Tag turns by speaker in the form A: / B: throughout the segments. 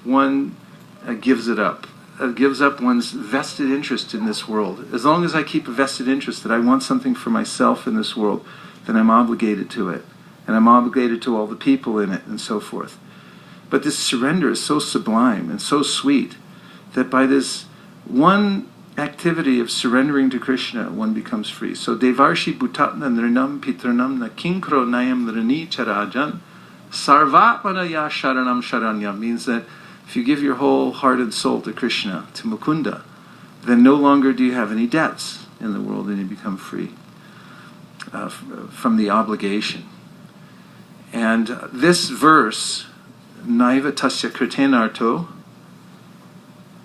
A: one gives it up. Gives up one's vested interest in this world. As long as I keep a vested interest that I want something for myself in this world, then I'm obligated to it. And I'm obligated to all the people in it, and so forth. But this surrender is so sublime and so sweet that by this one activity of surrendering to Krishna, one becomes free. So Devarshi Bhutatna Nrinam Pitranam Kinkro Nayam Nrani Charajan Sarvatmanaya Sharanam Sharanyam means that if you give your whole heart and soul to Krishna, to Mukunda, then no longer do you have any debts in the world and you become free from the obligation. And this verse, Naiva Tasya Kritenarto,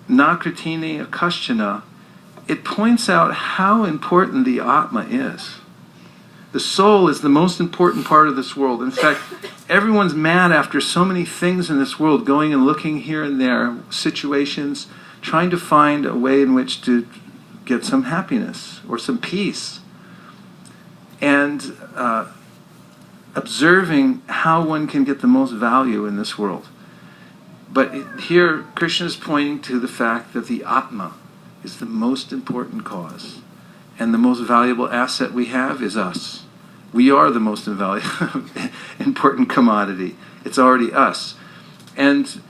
A: Na Kritine Akashchana, it points out how important the Atma is. The soul is the most important part of this world. In fact, everyone's mad after so many things in this world, going and looking here and there, situations, trying to find a way in which to get some happiness or some peace. And observing how one can get the most value in this world. But here, Krishna is pointing to the fact that the Atma is the most important cause. And the most valuable asset we have is us. We are the most important commodity. It's already us. And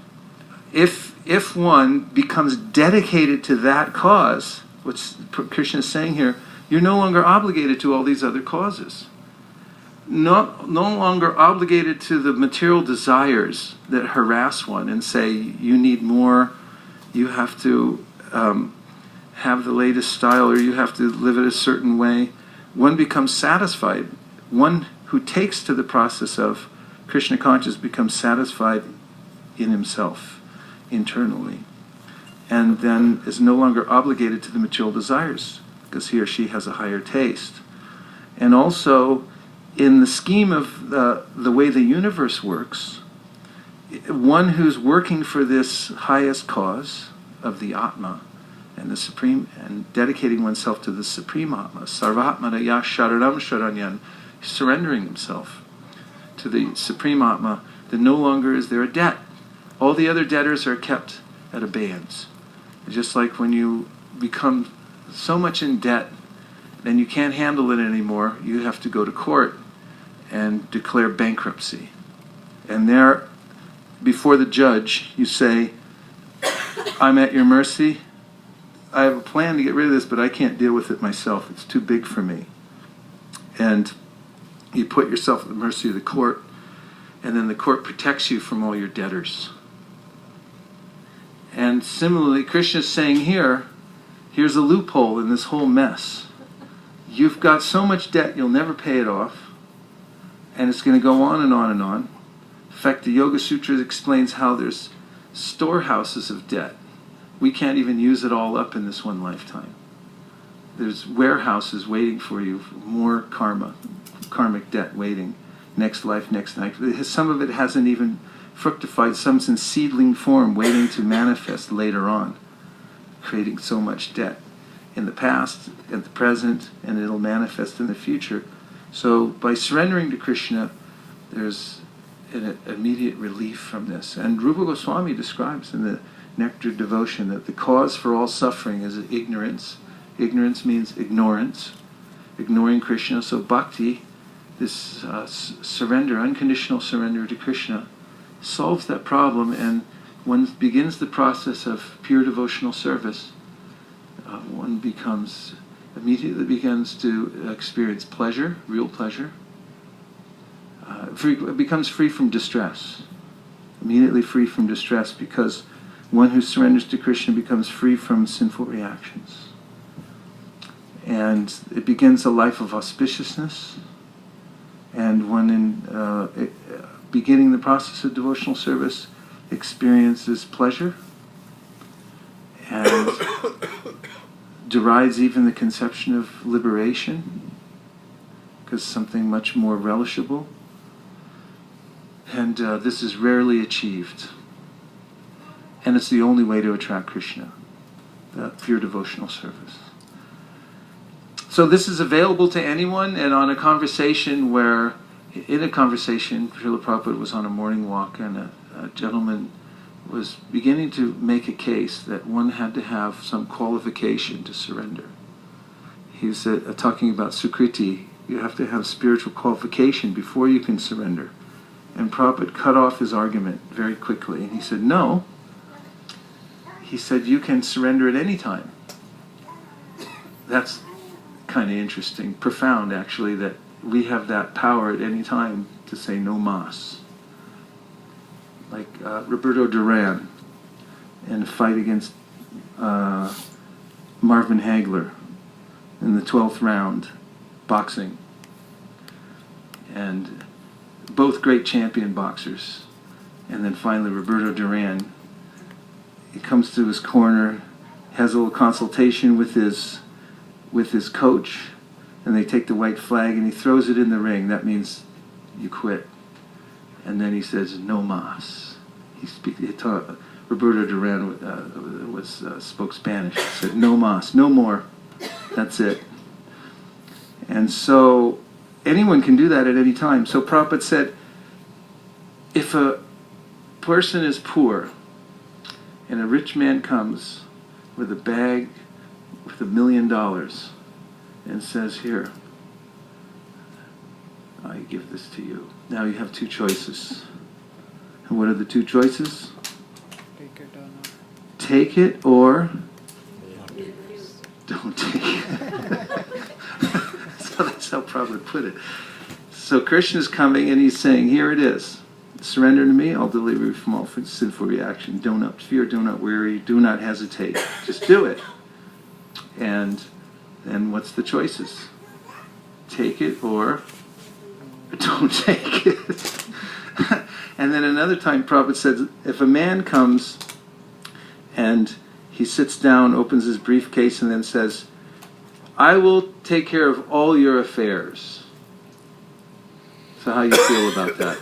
A: if one becomes dedicated to that cause, what Krishna is saying here, you're no longer obligated to all these other causes. No longer obligated to the material desires that harass one and say, you need more, you have to have the latest style, or you have to live it a certain way. One becomes satisfied. One who takes to the process of Krishna consciousness becomes satisfied in himself, internally. And then is no longer obligated to the material desires, because he or she has a higher taste. And also, in the scheme of the way the universe works, one who's working for this highest cause of the Atma and the Supreme, and dedicating oneself to the Supreme Atma, Sarvatmanaya Sharanam Sharanyan, surrendering himself to the Supreme Atma, then no longer is there a debt. All the other debtors are kept at abeyance. Just like when you become so much in debt, then you can't handle it anymore, you have to go to court and declare bankruptcy. And there, before the judge, you say, I'm at your mercy. I have a plan to get rid of this, but I can't deal with it myself. It's too big for me. And you put yourself at the mercy of the court, and then the court protects you from all your debtors. And similarly, Krishna is saying here, here's a loophole in this whole mess. You've got so much debt, you'll never pay it off. And it's going to go on and on and on. In fact, the Yoga Sutra explains how there's storehouses of debt. We can't even use it all up in this one lifetime. There's warehouses waiting for you, for more karmic debt waiting. Next life, next life. Some of it hasn't even fructified, some's in seedling form waiting to manifest later on, creating so much debt in the past, at the present, and it'll manifest in the future. So by surrendering to Krishna, there's an immediate relief from this. And Rupa Goswami describes in the Nectar Devotion that the cause for all suffering is ignorance. Ignorance means ignorance, ignoring Krishna. So bhakti, this surrender, unconditional surrender to Krishna, solves that problem, and one begins the process of pure devotional service. One immediately begins to experience pleasure, real pleasure. Becomes free from distress, immediately free from distress, because one who surrenders to Krishna becomes free from sinful reactions. And it begins a life of auspiciousness, and one in beginning the process of devotional service experiences pleasure and derides even the conception of liberation, because something much more relishable. And this is rarely achieved. And it's the only way to attract Krishna, pure devotional service. So this is available to anyone, and on a conversation Srila Prabhupada was on a morning walk, and a gentleman was beginning to make a case that one had to have some qualification to surrender. He was talking about Sukriti. You have to have spiritual qualification before you can surrender. And Prabhupada cut off his argument very quickly. And he said, no. He said, you can surrender at any time. That's kind of interesting, profound actually, that we have that power at any time to say no mas. Like Roberto Duran in a fight against Marvin Hagler in the 12th round, boxing. And both great champion boxers. And then finally Roberto Duran, he comes to his corner, has a little consultation with his coach, and they take the white flag and he throws it in the ring. That means you quit. And then he says, no mas. Roberto Duran spoke Spanish. He said, no mas, no more. That's it. And so anyone can do that at any time. So Prabhupada said, if a person is poor and a rich man comes with a bag with $1 million and says, here, I give this to you. Now you have two choices. And what are the two choices?
B: Take it or not.
A: Take it or don't take it. So that's how Prabhupada put it. So Krishna's coming and he's saying, here it is. Surrender to me, I'll deliver you from all sinful reaction. Do not fear, do not worry, do not hesitate. Just do it. And then what's the choices? Take it or don't take it. And then another time Prabhupada said, if a man comes and he sits down, opens his briefcase, and then says, I will take care of all your affairs. So how you feel about that?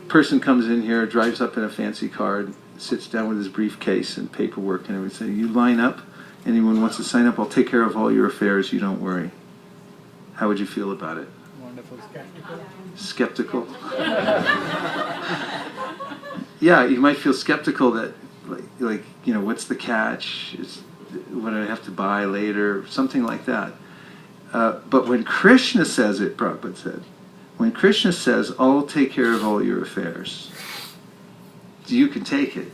A: Person comes in here, drives up in a fancy car, and sits down with his briefcase and paperwork and everything. You line up, anyone wants to sign up, I'll take care of all your affairs, you don't worry. How would you feel about it?
B: Wonderful.
A: Skeptical? Yeah, you might feel skeptical that, like what's the catch? What do I have to buy later? Something like that. But when Krishna says it, Prabhupada said, when Krishna says, I'll take care of all your affairs, you can take it.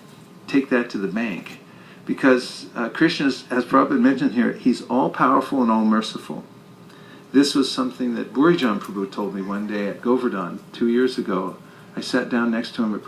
A: Take that to the bank. Because Krishna, as Prabhupada mentioned here, he's all-powerful and all-merciful. This was something that Burijan Prabhu told me one day at Govardhan 2 years ago. I sat down next to him at